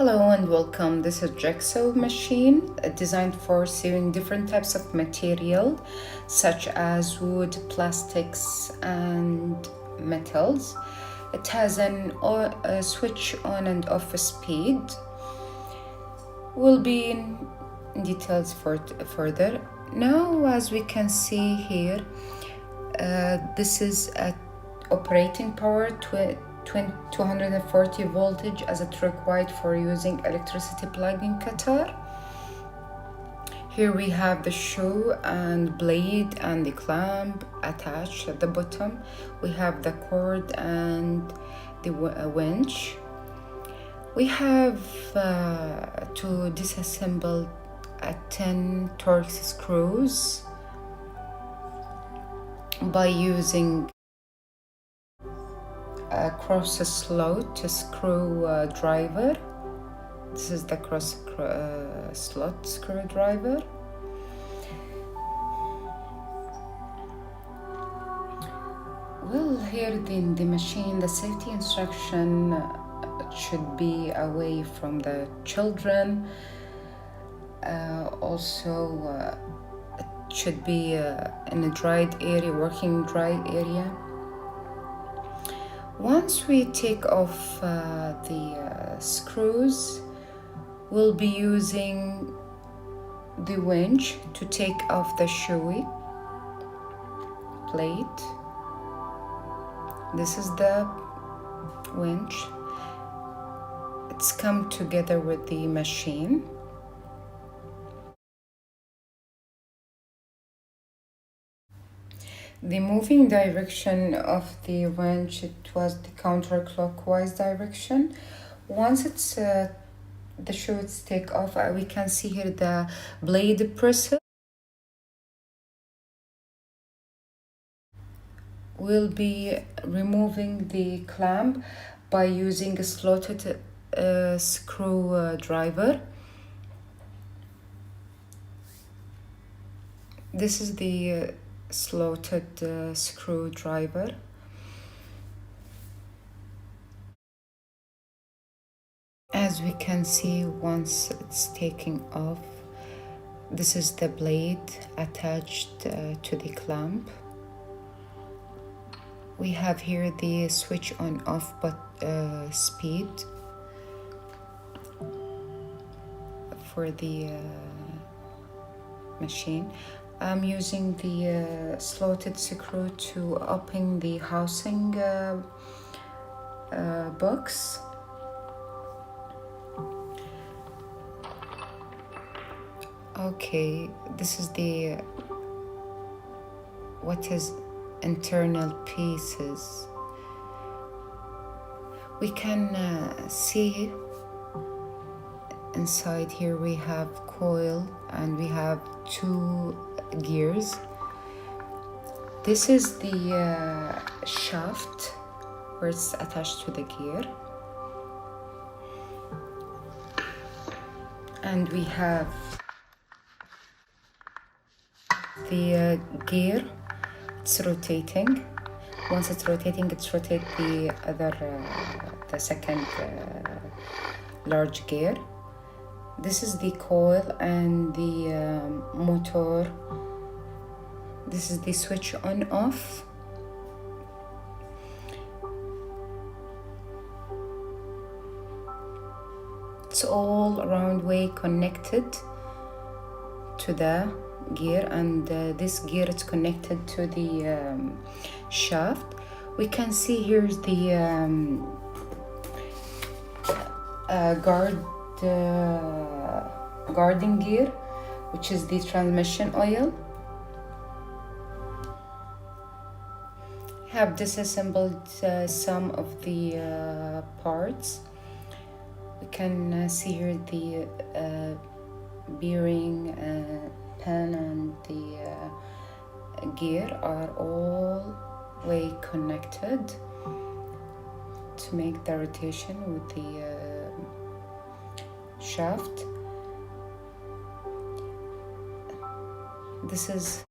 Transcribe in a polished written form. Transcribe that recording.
Hello and welcome. This is Jigsaw machine designed for sewing different types of material such as wood, plastics and metals. It has a switch on and off speed. We'll be in details further. Now, as we can see here, this is at operating power 240 voltage as it required for using electricity plug in Qatar. Here we have the shoe and blade and the clamp attached at the bottom. We have the cord and the winch. We have to disassemble 10 Torx screws by using a cross slot screwdriver. This is the cross slot screwdriver. Well, here in the machine, the safety instruction should be away from the children. Also, it should be in a dried area, working dry area. Once we take off the screws, we'll be using the winch to take off the shoe plate. This is the winch. It's come together with the machine. The moving direction of the winch, it was the counterclockwise direction. Once it's the shoe is take off, we can see here the blade presser. We'll be removing the clamp by using a slotted screwdriver. This is the slotted screwdriver. As we can see, once it's taking off, this is the blade attached to the clamp. We have here the switch on off speed for the machine. I'm using the slotted screw to open the housing box. Okay, this is the what is internal pieces. We can see inside here we have coil and we have 2 gears. This is the shaft where it's attached to the gear, and we have the gear. It's rotating. Once it's rotating, it's rotate the other the second large gear. This is the coil and the motor. This is the switch on off. It's all around way connected to the gear, and this gear is connected to the shaft. We can see here's the guarding gear, which is the transmission oil. Have disassembled some of the parts. We can see here the bearing, pin and the gear are all way connected to make the rotation with the shaft. This is